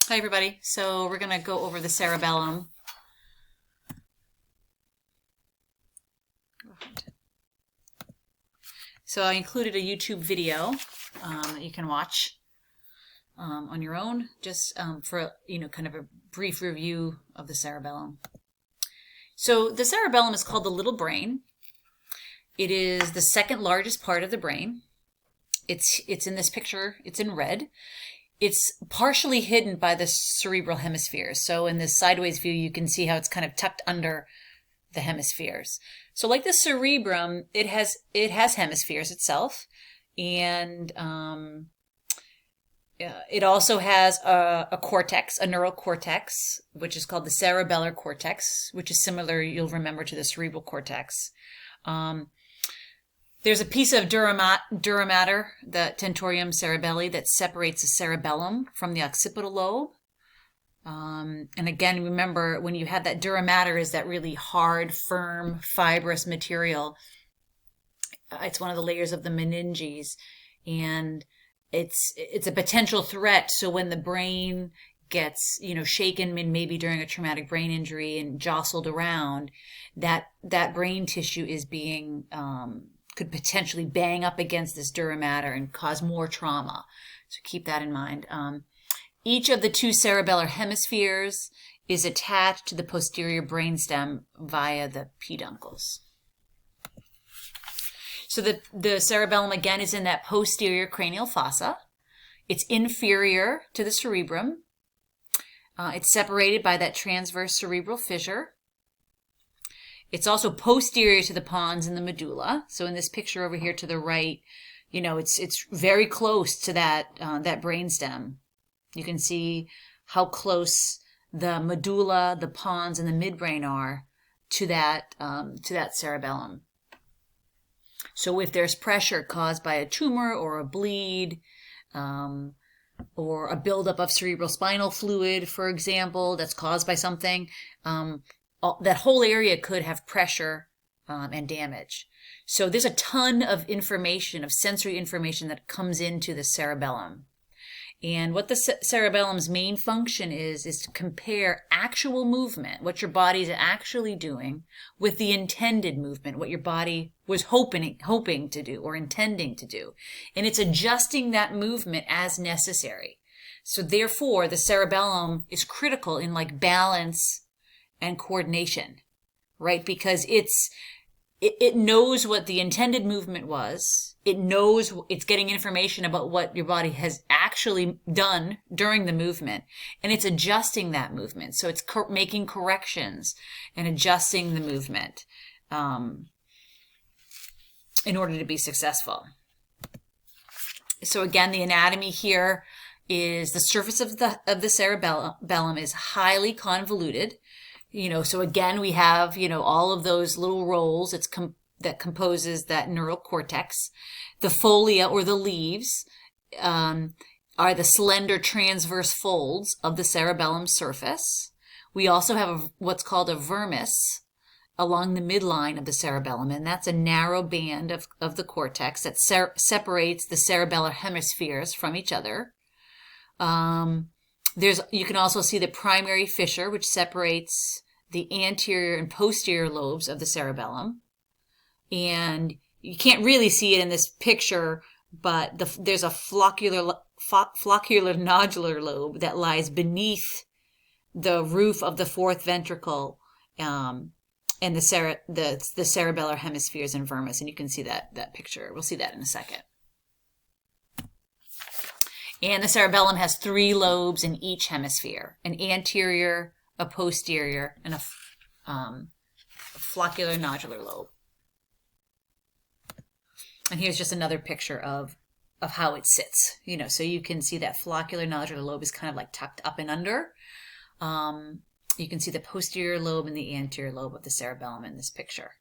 Hi everybody. So we're going to go over the cerebellum. So I included a YouTube video that you can watch on your own, just for kind of a brief review of the cerebellum. So the cerebellum is called the little brain. It is the second largest part of the brain. It's in this picture. It's in red. It's partially hidden by the cerebral hemispheres. So in this sideways view, you can see how it's kind of tucked under the hemispheres. So like the cerebrum, it has hemispheres itself, and it also has a cortex, a neural cortex, which is called the cerebellar cortex, which is similar, you'll remember, to the cerebral cortex. There's a piece of dura mater, the tentorium cerebelli, that separates the cerebellum from the occipital lobe. And again, remember, when you have that dura mater, is that really hard, firm, fibrous material. It's one of the layers of the meninges, and it's a potential threat. So when the brain gets shaken, maybe during a traumatic brain injury, and jostled around, that brain tissue is being could potentially bang up against this dura mater and cause more trauma. So keep that in mind. Each of the two cerebellar hemispheres is attached to the posterior brainstem via the peduncles. So the cerebellum, again, is in that posterior cranial fossa. It's inferior to the cerebrum. It's separated by that transverse cerebral fissure. It's also posterior to the pons and the medulla. So in this picture over here to the right, it's very close to that brainstem. You can see how close the medulla, the pons, and the midbrain are to that cerebellum. So if there's pressure caused by a tumor or a bleed, or a buildup of cerebral spinal fluid, for example, that's caused by something, that whole area could have pressure and damage. So there's a ton of information, of sensory information, that comes into the cerebellum. And what the cerebellum's main function is to compare actual movement, what your body is actually doing, with the intended movement, what your body was hoping to do or intending to do. And it's adjusting that movement as necessary. So therefore, the cerebellum is critical in balance and coordination, right? Because it knows what the intended movement was. It knows, it's getting information about what your body has actually done during the movement, and it's adjusting that movement. So it's making corrections and adjusting the movement in order to be successful. So again, the anatomy here is the surface of the cerebellum is highly convoluted. So again, we have, all of those little rolls that composes that neural cortex. The folia, or the leaves, are the slender transverse folds of the cerebellum surface. We also have what's called a vermis along the midline of the cerebellum, and that's a narrow band of the cortex that separates the cerebellar hemispheres from each other. You can also see the primary fissure, which separates the anterior and posterior lobes of the cerebellum. And you can't really see it in this picture, but there's a floccular nodular lobe that lies beneath the roof of the fourth ventricle, and the cerebellar hemispheres and vermis. And you can see that picture. We'll see that in a second. And the cerebellum has 3 lobes in each hemisphere: an anterior, a posterior, and a floccular nodular lobe. And here's just another picture of how it sits. So you can see that floccular nodular lobe is kind of tucked up and under. You can see the posterior lobe and the anterior lobe of the cerebellum in this picture.